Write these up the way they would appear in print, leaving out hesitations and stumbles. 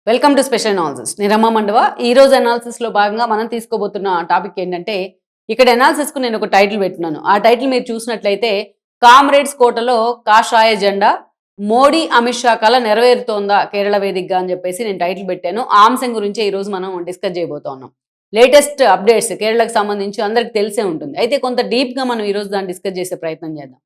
Welcome to special analysis. నేను రమా మండవ. ఈ రోజు అనాలిసిస్ లో భాగంగా మనం తీసుకోబోతున్న టాపిక్ ఏంటంటే, ఇక్కడ అనాలిసిస్ కు నేను ఒక టైటిల్ పెట్టున్నాను. ఆ టైటిల్ మీరు చూసినట్లయితే, కామ్రేడ్స్ కోటలో కాషాయ జెండా, మోడీ అమిత్ షా కల నెరవేరుతోందా కేరళ వేదికగా అని చెప్పేసి నేను టైటిల్ పెట్టాను. ఆ అంశం గురించి ఈ రోజు మనం డిస్కస్ చేయబోతున్నాం. లేటెస్ట్ అప్డేట్స్ కేరళకు సంబంధించి అందరికి తెలిసే ఉంటుంది. అయితే కొంత డీప్ గా మనం ఈ రోజు దాన్ని డిస్కస్ చేసే ప్రయత్నం చేద్దాం.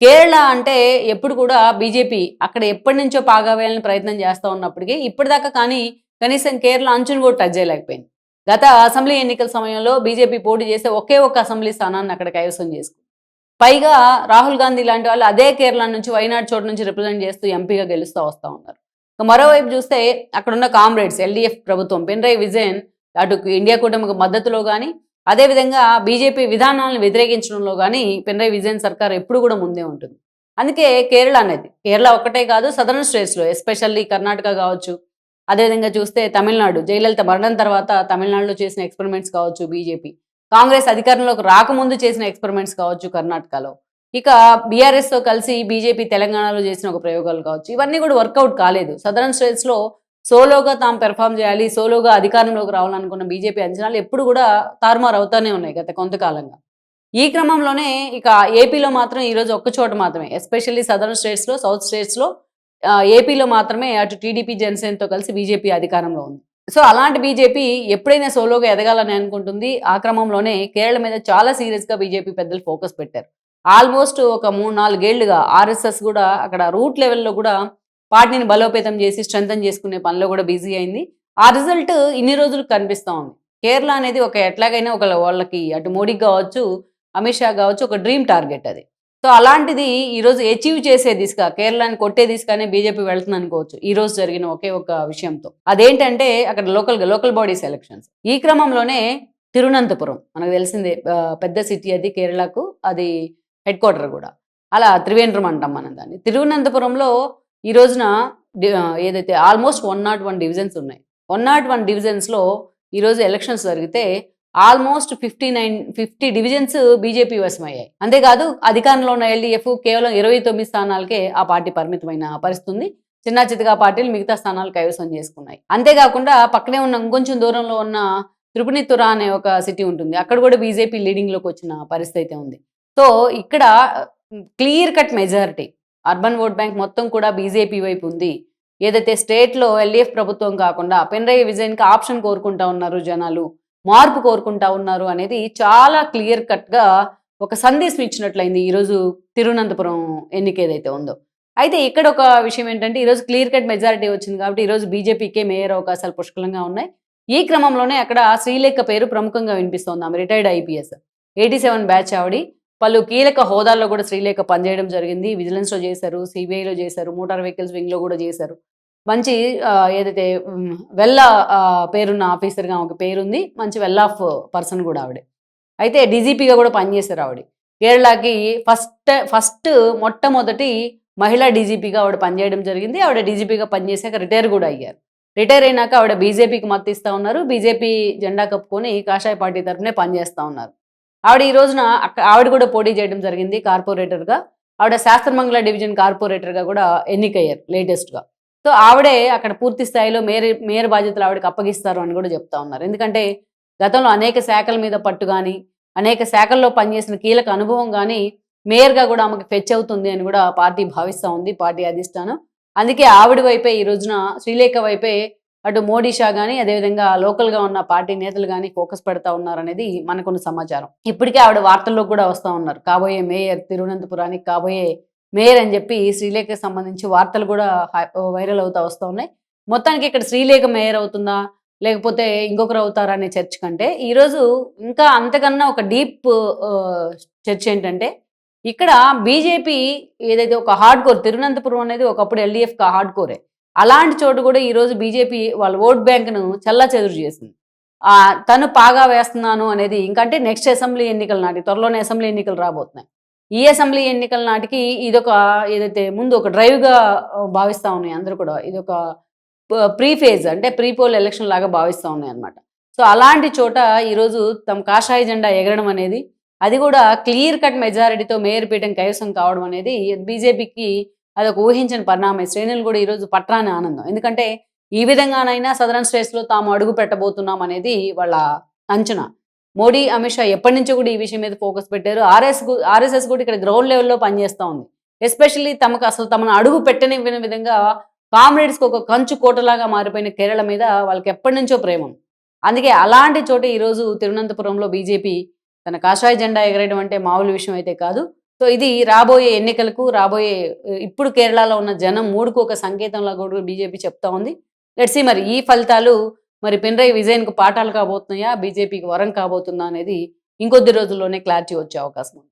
కేరళ అంటే ఎప్పుడు కూడా బీజేపీ అక్కడ ఎప్పటినుంచో పాగా వేయాలని ప్రయత్నం చేస్తా ఉన్నప్పటికీ ఇప్పటిదాకా కానీ కనీసం కేరళ అంచుని కూడా టచ్ చేయలేకపోయింది. గత అసెంబ్లీ ఎన్నికల సమయంలో బీజేపీ పోటీ చేస్తే ఒకే ఒక్క అసెంబ్లీ స్థానాన్ని అక్కడ కైవసం చేసుకుంది. పైగా రాహుల్ గాంధీ లాంటి వాళ్ళు అదే కేరళ నుంచి వైనాడ్ చోటు నుంచి రిప్రజెంట్ చేస్తూ ఎంపీగా గెలుస్తూ వస్తూ ఉన్నారు. మరోవైపు చూస్తే అక్కడున్న కామ్రేడ్స్ ఎల్డీఎఫ్ ప్రభుత్వం పినరయి విజయన్ అటు ఇండియా కూటమికి మద్దతులో కానీ అదేవిధంగా బీజేపీ విధానాలను వ్యతిరేకించడంలో కానీ పినరయి విజయన్ సర్కార్ ఎప్పుడు కూడా ముందే ఉంటుంది. అందుకే కేరళ అనేది కేరళ ఒక్కటే కాదు, సదరన్ స్టేట్స్లో ఎస్పెషల్లీ కర్ణాటక కావచ్చు, అదేవిధంగా చూస్తే తమిళనాడు జయలలిత మరణం తర్వాత తమిళనాడులో చేసిన ఎక్స్పెరిమెంట్స్ కావచ్చు బీజేపీ, కాంగ్రెస్ అధికారంలోకి రాకముందు చేసిన ఎక్స్పెరిమెంట్స్ కావచ్చు కర్ణాటకలో, ఇక బీఆర్ఎస్తో కలిసి బీజేపీ తెలంగాణలో చేసిన ఒక ప్రయోగాలు కావచ్చు, ఇవన్నీ కూడా వర్కౌట్ కాలేదు. సదరన్ స్టేట్స్లో సోలోగా తాము పెర్ఫామ్ చేయాలి, సోలోగా అధికారంలోకి రావాలనుకున్న బీజేపీ అంచనాలు ఎప్పుడు కూడా తారుమారు అవుతానే ఉన్నాయి గత కొంతకాలంగా. ఈ క్రమంలోనే ఇక ఏపీలో మాత్రం ఈరోజు ఒక్క చోట మాత్రమే, ఎస్పెషల్లీ సదరన్ స్టేట్స్లో, సౌత్ స్టేట్స్లో ఏపీలో మాత్రమే అటు టీడీపీ జనసేనతో కలిసి బీజేపీ అధికారంలో ఉంది. సో అలాంటి బీజేపీ ఎప్పుడైనా సోలోగా ఎదగాలని అనుకుంటుంది. ఆ క్రమంలోనే కేరళ మీద చాలా సీరియస్గా బీజేపీ పెద్దలు ఫోకస్ పెట్టారు. ఆల్మోస్ట్ ఒక 3-4 ఏళ్లుగా ఆర్ఎస్ఎస్ కూడా అక్కడ రూట్ లెవెల్లో కూడా పార్టీని బలోపేతం చేసి స్ట్రెంథన్ చేసుకునే పనిలో కూడా బిజీ అయింది. ఆ రిజల్ట్ ఇన్ని రోజులు కనిపిస్తూ ఉంది. కేరళ అనేది ఒక ఎట్లాగైనా ఒక వాళ్ళకి అటు మోడీకి కావచ్చు, అమిత్ షా కావచ్చు, ఒక డ్రీమ్ టార్గెట్ అది. సో అలాంటిది ఈరోజు అచీవ్ చేసే దిశగా, కేరళని కొట్టే దిశగానే బీజేపీ వెళ్తుంది అనుకోవచ్చు ఈ రోజు జరిగిన ఒకే ఒక విషయంతో. అదేంటంటే అక్కడ లోకల్ బాడీస్ ఎలక్షన్స్. ఈ క్రమంలోనే తిరువనంతపురం మనకు తెలిసిందే, పెద్ద సిటీ అది కేరళకు, అది హెడ్ క్వార్టర్ కూడా. అలా త్రివేంద్రం అంటాం మనం దాన్ని. తిరువనంతపురంలో ఈ రోజున ఏదైతే ఆల్మోస్ట్ 101 డివిజన్స్ ఉన్నాయి. 101 డివిజన్స్లో ఈరోజు ఎలక్షన్స్ జరిగితే ఆల్మోస్ట్ 50 డివిజన్స్ బీజేపీ వశమయ్యాయి. అంతేకాదు అధికారంలో ఉన్న ఎల్డీఎఫ్ కేవలం 29 స్థానాలకే ఆ పార్టీ పరిమితమైన పరిస్థితి ఉంది. చిన్న చితగా పార్టీలు మిగతా స్థానాలు కైవసం చేసుకున్నాయి. అంతేకాకుండా పక్కనే ఉన్న ఇంకొంచెం దూరంలో ఉన్న త్రిపునితురా అనే ఒక సిటీ ఉంటుంది. అక్కడ కూడా బీజేపీ లీడింగ్లోకి వచ్చిన పరిస్థితి అయితే ఉంది. సో ఇక్కడ clear cut majority, urban vote bank మొత్తం కూడా బీజేపీ వైపు ఉంది. ఏదైతే స్టేట్లో ఎల్డీఎఫ్ ప్రభుత్వం కాకుండా పినరయి విజయన్కి ఆప్షన్ కోరుకుంటా ఉన్నారు జనాలు, మార్పు కోరుకుంటా ఉన్నారు అనేది చాలా క్లియర్ కట్గా ఒక సందేశం ఇచ్చినట్లయింది ఈరోజు తిరువనంతపురం ఎన్నిక ఏదైతే ఉందో. అయితే ఇక్కడ ఒక విషయం ఏంటంటే ఈరోజు క్లియర్ కట్ మెజారిటీ వచ్చింది కాబట్టి ఈరోజు బీజేపీకే మేయర్ అవకాశాలు పుష్కలంగా ఉన్నాయి. ఈ క్రమంలోనే అక్కడ శ్రీలేఖ పేరు ప్రముఖంగా వినిపిస్తోంది. ఆమె రిటైర్డ్ ఐపీఎస్, 87 బ్యాచ్ ఆవిడి. పలు కీలక హోదాల్లో కూడా శ్రీలేఖ పనిచేయడం జరిగింది. విజిలెన్స్లో చేశారు, సిబిఐలో చేశారు, మోటార్ వెహికల్స్ వింగ్లో కూడా చేశారు. మంచి ఏదైతే వెల్ పేరున్న ఆఫీసర్గా ఒక పేరుంది. మంచి వెల్ ఆఫ్ పర్సన్ కూడా ఆవిడ. అయితే డీజీపీగా కూడా పనిచేశారు ఆవిడ. కేరళకి ఫస్ట్ మొట్టమొదటి మహిళా డీజీపీగా ఆవిడ పనిచేయడం జరిగింది. ఆవిడ డీజీపీగా పనిచేశాక రిటైర్ కూడా అయ్యారు. రిటైర్ అయినాక ఆవిడ బీజేపీకి మద్దతు ఇస్తూ ఉన్నారు. బీజేపీ జెండా కప్పుకొని కాషాయ పార్టీ తరఫునే పనిచేస్తూ ఉన్నారు. ఆవిడ ఈ రోజున ఆవిడ కూడా పోటీ చేయడం జరిగింది కార్పొరేటర్గా. ఆవిడ శాస్త్రమంగళ డివిజన్ కార్పొరేటర్గా కూడా ఎన్నికయ్యారు లేటెస్ట్గా. సో ఆవిడే అక్కడ పూర్తి స్థాయిలో మేయర్ బాధ్యతలు ఆవిడకి అప్పగిస్తారు అని కూడా చెప్తా ఉన్నారు. ఎందుకంటే గతంలో అనేక శాఖల మీద పట్టు కానీ, అనేక శాఖల్లో పనిచేసిన కీలక అనుభవం కానీ మేయర్గా కూడా ఆమెకు ఫెచ్ అవుతుంది అని కూడా పార్టీ భావిస్తూ ఉంది, పార్టీ అధిష్టానం. అందుకే ఆవిడ వైపే ఈ రోజున శ్రీలేఖ వైపే అటు మోడీ షా కానీ అదేవిధంగా లోకల్గా ఉన్న పార్టీ నేతలు కానీ ఫోకస్ పెడతా ఉన్నారనేది మనకున్న సమాచారం. ఇప్పటికే ఆవిడ వార్తల్లో కూడా వస్తూ ఉన్నారు, కాబోయే మేయర్, తిరువనంతపురానికి కాబోయే మేయర్ అని చెప్పి శ్రీలేఖకు సంబంధించి వార్తలు కూడా వైరల్ అవుతా వస్తూ ఉన్నాయి. మొత్తానికి ఇక్కడ శ్రీలేఖ మేయర్ అవుతుందా లేకపోతే ఇంకొకరు అవుతారా అనే చర్చ కంటే ఈరోజు ఇంకా అంతకన్నా ఒక డీప్ చర్చ ఏంటంటే, ఇక్కడ బీజేపీ ఏదైతే ఒక హార్డ్ కోర్, తిరువనంతపురం అనేది ఒకప్పుడు ఎల్డీఎఫ్ హార్డ్ కోరే, అలాంటి చోటు కూడా ఈరోజు బీజేపీ వాళ్ళ ఓట్ బ్యాంక్ను చెల్లాచెదురు చేసింది. తను పాగా వేస్తున్నాను అనేది ఇంకంటే నెక్స్ట్ అసెంబ్లీ ఎన్నికల నాటికి, త్వరలోనే అసెంబ్లీ ఎన్నికలు రాబోతున్నాయి. ఈ అసెంబ్లీ ఎన్నికల నాటికి ఇదొక ఏదైతే ముందు ఒక డ్రైవ్గా భావిస్తూ ఉన్నాయి అందరూ కూడా. ఇదొక ప్రీ ఫేజ్ అంటే ప్రీ పోల్ ఎలక్షన్ లాగా భావిస్తూ ఉన్నాయి అనమాట. సో అలాంటి చోట ఈరోజు తమ కాషాయ జెండా ఎగరడం అనేది, అది కూడా క్లియర్ కట్ మెజారిటీతో మేయర్ పీఠం కైవసం కావడం అనేది బీజేపీకి అదొక ఊహించని పరిణామం. శ్రేణులు కూడా ఈరోజు పట్రాని ఆనందం. ఎందుకంటే ఈ విధంగానైనా సదరన్ స్టేట్స్లో తాము అడుగు పెట్టబోతున్నాం అనేది వాళ్ళ అంచనా. మోడీ, అమిత్ షా ఎప్పటి నుంచో కూడా ఈ విషయం మీద ఫోకస్ పెట్టారు. ఆర్ఎస్ఎస్ కూడా ఇక్కడ గ్రౌండ్ లెవెల్‌లో పనిచేస్తా ఉంది. ఎస్పెషల్లీ తమను అడుగు పెట్టనివ్వని విధంగా కామ్రేడ్స్‌కి ఒక కంచు కోటలాగా మారిపోయిన కేరళ మీద వాళ్ళకి ఎప్పటినుంచో ప్రేమ ఉంది. అందుకే అలాంటి చోట ఈరోజు తిరువనంతపురంలో బీజేపీ తన కాషాయ జెండా ఎగరేయడం అంటే మామూలు విషయం అయితే కాదు. సో ఇది రాబోయే ఎన్నికలకు, ఇప్పుడు కేరళలో ఉన్న జనం మూడ్‌కు ఒక సంకేతంలా కూడా బీజేపీ చెప్తా ఉంది. లెట్స్ సీ మరి ఈ ఫలితాలు మరి పినరయి విజయన్‌కు పాఠాలు కాబోతున్నాయా? బీజేపీకి వరం కాబోతుందా? అనేది ఇంకొద్ది రోజుల్లోనే క్లారిటీ వచ్చే అవకాశం ఉంది.